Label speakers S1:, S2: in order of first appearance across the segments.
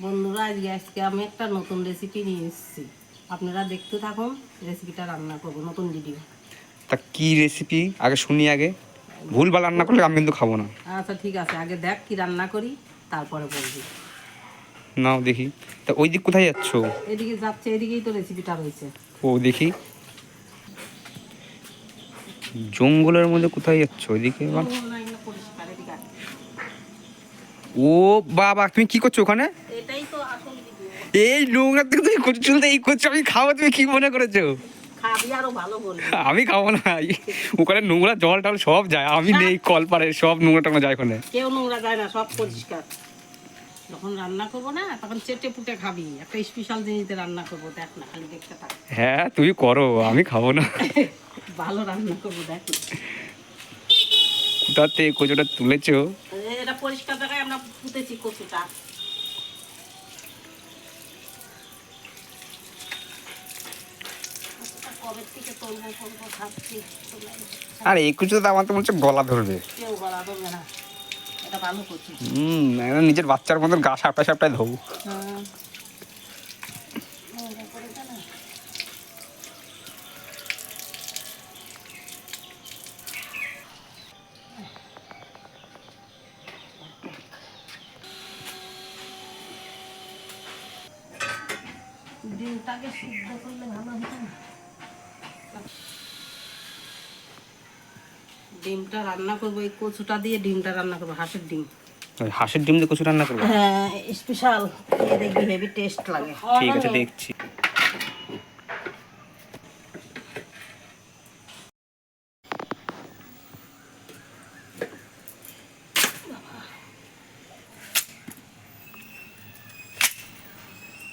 S1: বন্ধুরা, আজকে আমি একটা নতুন রেসিপি নিয়ে এসেছি। আপনারা দেখতে থাকুন, রেসিপিটা রান্না করবো, নতুন ভিডিও।
S2: তা কি রেসিপি আগে শুনি। আগে ভুলভাল রান্না করলে আমি কিন্তু খাবো না।
S1: আচ্ছা ঠিক আছে, আগে দেখ কি রান্না করি, তারপরে বলবি।
S2: নাও দেখি। তা ওই দিক কোথায় যাচ্ছ?
S1: এদিকে যাচ্ছে, এদিকেই তো রেসিপিটা রয়েছে।
S2: ও দেখি, জঙ্গলের মধ্যে কোথায় যাচ্ছ? ওইদিকে এবার।
S1: পরিষ্কার, এদিকে আয়।
S2: ও বাবা, তুমি কি করছো ওখানে?
S1: এটাই তো আসল ভিডিও।
S2: এই নোংরা থেকে তুমি করছো, চলতে এই করছো, আমি খাবো, তুমি কি মনে করেছো?
S1: খাবি আরো ভালো বলবি।
S2: আমি খাবো না। ওখানে নোংরা জল টল সব যায়, আমি নেই, কল পারে সব নোংরা টোংরা যায় ওখানে।
S1: কেউ নোংরা যায় না, সব পরিষ্কার। যখন রান্না করবো না, তখন চেটে পুটে খাবি। একটা স্পেশাল জিনিসে রান্না করবো, দেখ না, খালি দেখতে থাক।
S2: হ্যাঁ তুমি করো, আমি খাবো না।
S1: ভালো রান্না করবো, দেখ না।
S2: কোথাতে কচুটা তুলেছো?
S1: এটা পরিষ্কার জায়গায় আমরা পুঁতেছি কচুটা। কবে থেকে তলবো করবো ভাবছি।
S2: আর এই কচুটা তো আমার তো মনে হচ্ছে গলা ধরবে।
S1: কেউ গলা ধরবে না, এটা ভালো কচু।
S2: একদম নিজের বাচ্চার মতন গা সাপটায় সাপটায় ধোবো।
S1: হ্যাঁ, ডিমটাকে সিদ্ধ করলে ভালো হতো না। ডিমটা রান্না করবো, এই কচুটা দিয়ে ডিমটা রান্না করবো, হাঁসের ডিম।
S2: ওই হাঁসের ডিম দিয়ে কচু রান্না করবো?
S1: হ্যাঁ, স্পেশাল। খেয়ে দেখবি, হেভি টেস্ট লাগে।
S2: ঠিক আছে, দেখছি।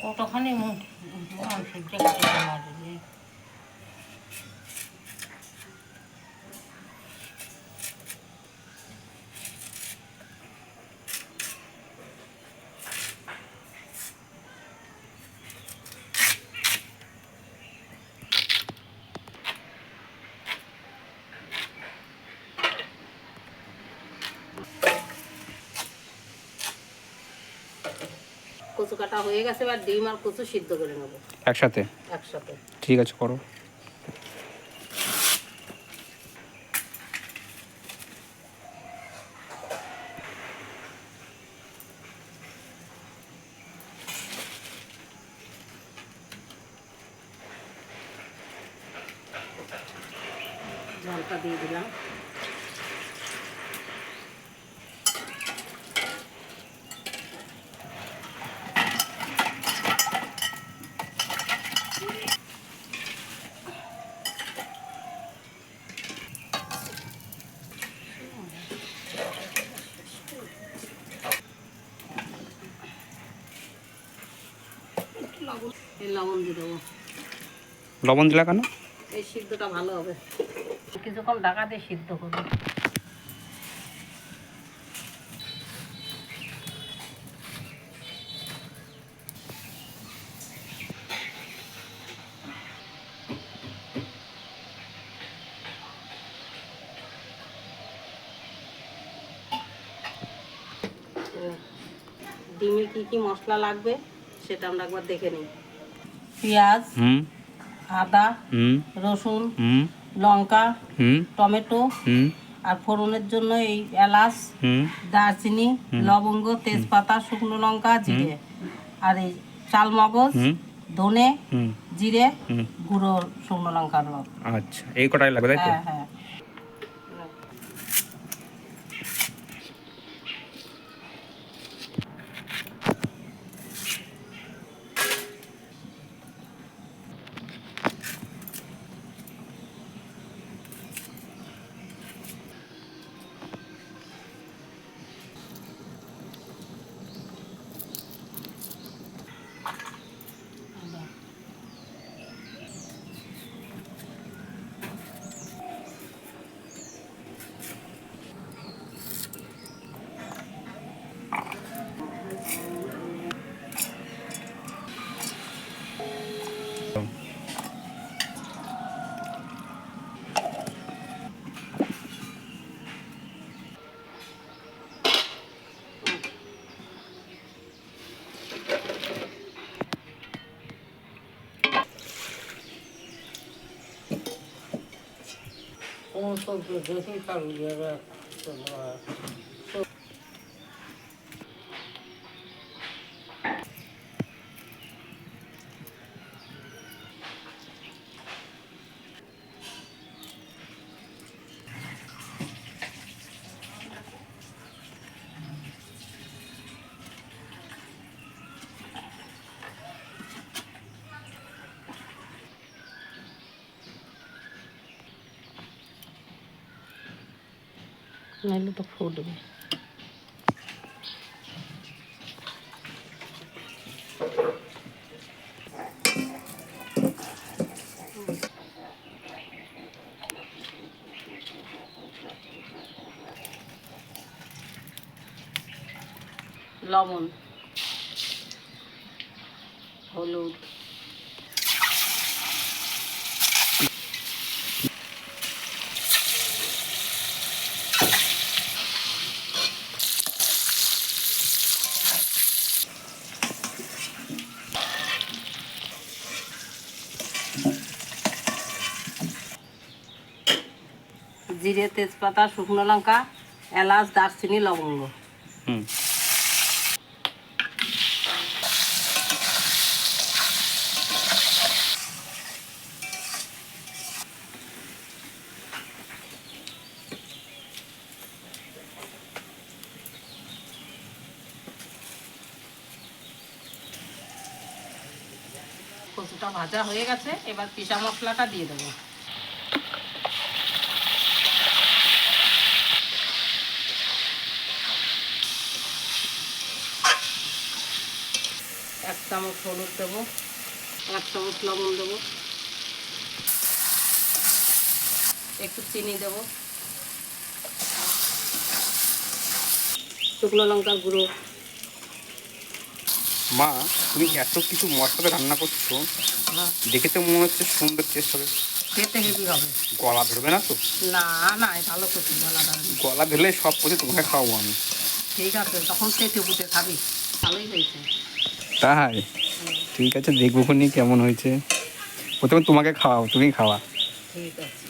S1: কতখানি কচু কাটা হয়ে গেছে, এবার ডিম আর কচু সিদ্ধ করে নেবো
S2: একসাথে?
S1: একসাথে।
S2: ঠিক আছে, করো।
S1: জলটা দিয়ে দিলাম। লবণ দিয়ে দেবো।
S2: লবণ দিলা কেন?
S1: এই সিদ্ধটা ভালো হবে, কিছুক্ষণ ঢাকা দিয়ে সিদ্ধ করবো। ডিমে কি কি মশলা লাগবে সেটা আমরা একবার দেখে নিই। পেঁয়াজ, আদা, রসুন, লঙ্কা, টমেটো, আর ফোড়নের জন্য এই এলাচ, দারচিনি, লবঙ্গ, তেজপাতা, শুকনো লঙ্কা, জিরে, আর এই চাল মগজ, ধনে, জিরে, গুঁড়ো শুকনো লঙ্কার রস।
S2: আচ্ছা, এই কটাই লাগবে তাই তো?
S1: হ্যাঁ হ্যাঁ। নাহলে তো ফুটবে। লবণ, হলুদ, জিরে, তেজপাতা, শুকনো লঙ্কা, এলাচ, দারচিনি, লবঙ্গ। কচুটা ভাজা হয়ে গেছে, এবার পিসা মশলাটা দিয়ে দেবো। এক চামচ হলুদ দেবো, এক চামচ লবণ দেবো, একটু চিনি দেবো, শুকনো লঙ্কার গুঁড়ো।
S2: মা, তুমি এত কিছু মশলা রান্না করছো, দেখে তো মনে হচ্ছে সুন্দর টেস্ট হবে।
S1: খেতে হেভি হবে।
S2: গলা ধরবে না তো?
S1: না না, ভালো করছি, গলা ধরবে।
S2: গলা ধরলে সব কিছু তোমাকে খাওয়াবো আমি।
S1: ঠিক আছে, তখন খেতে পুঁতে খাবি। ভালোই হয়েছে।
S2: তাই? ঠিক আছে, দেখবো খুনি কেমন হয়েছে। প্রথমে তোমাকে খাওয়াবো, তুমি খাওয়া।
S1: ঠিক আছে,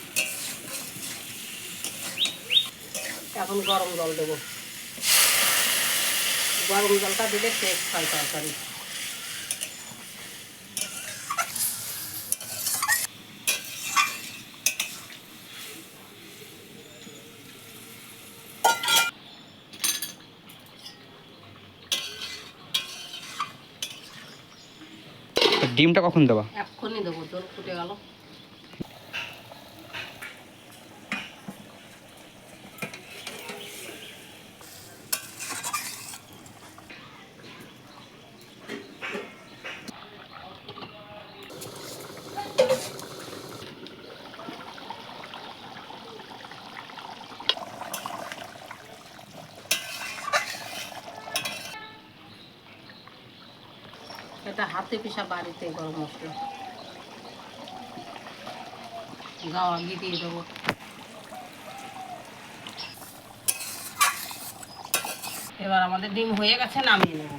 S1: এখন গরম জল দেবো। গরম জলটা দিলে টেস্ট হয় তরকারি।
S2: ডিমটা কখন দেবা?
S1: এক্ষুনি দেবো, জল ফুটে গেল। এটা হাতে পিসা বাড়িতে গরম মশলা। গাওয়া ঘি দিয়ে দেবো। এবার আমাদের ডিম হয়ে গেছে, নামিয়ে নেব।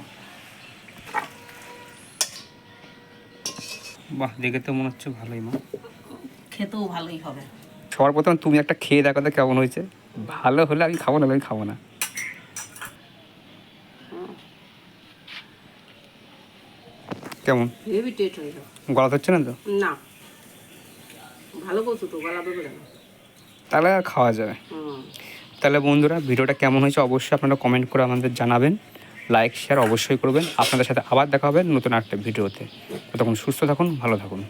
S2: বাহ, দেখে তো মনে হচ্ছে ভালোই মা।
S1: খেতেও ভালোই হবে।
S2: সবার প্রথম তুমি একটা খেয়ে দেখো তো কেমন হয়েছে। ভালো হলে আমি খাবো না, আমি খাবো না। কেমন?
S1: হেভি টেস্ট হয়ে যাবে।
S2: গলা ধরছে না তো?
S1: না, ভালো করছো তো, গলা দেবে না।
S2: তাহলে আর খাওয়া যাবে। তাহলে বন্ধুরা, ভিডিওটা কেমন হয়েছে অবশ্যই আপনারা কমেন্ট করে আমাদের জানাবেন। লাইক শেয়ার অবশ্যই করবেন। আপনাদের সাথে আবার দেখা হবে নতুন একটা ভিডিওতে। ততক্ষণ সুস্থ থাকুন, ভালো থাকুন।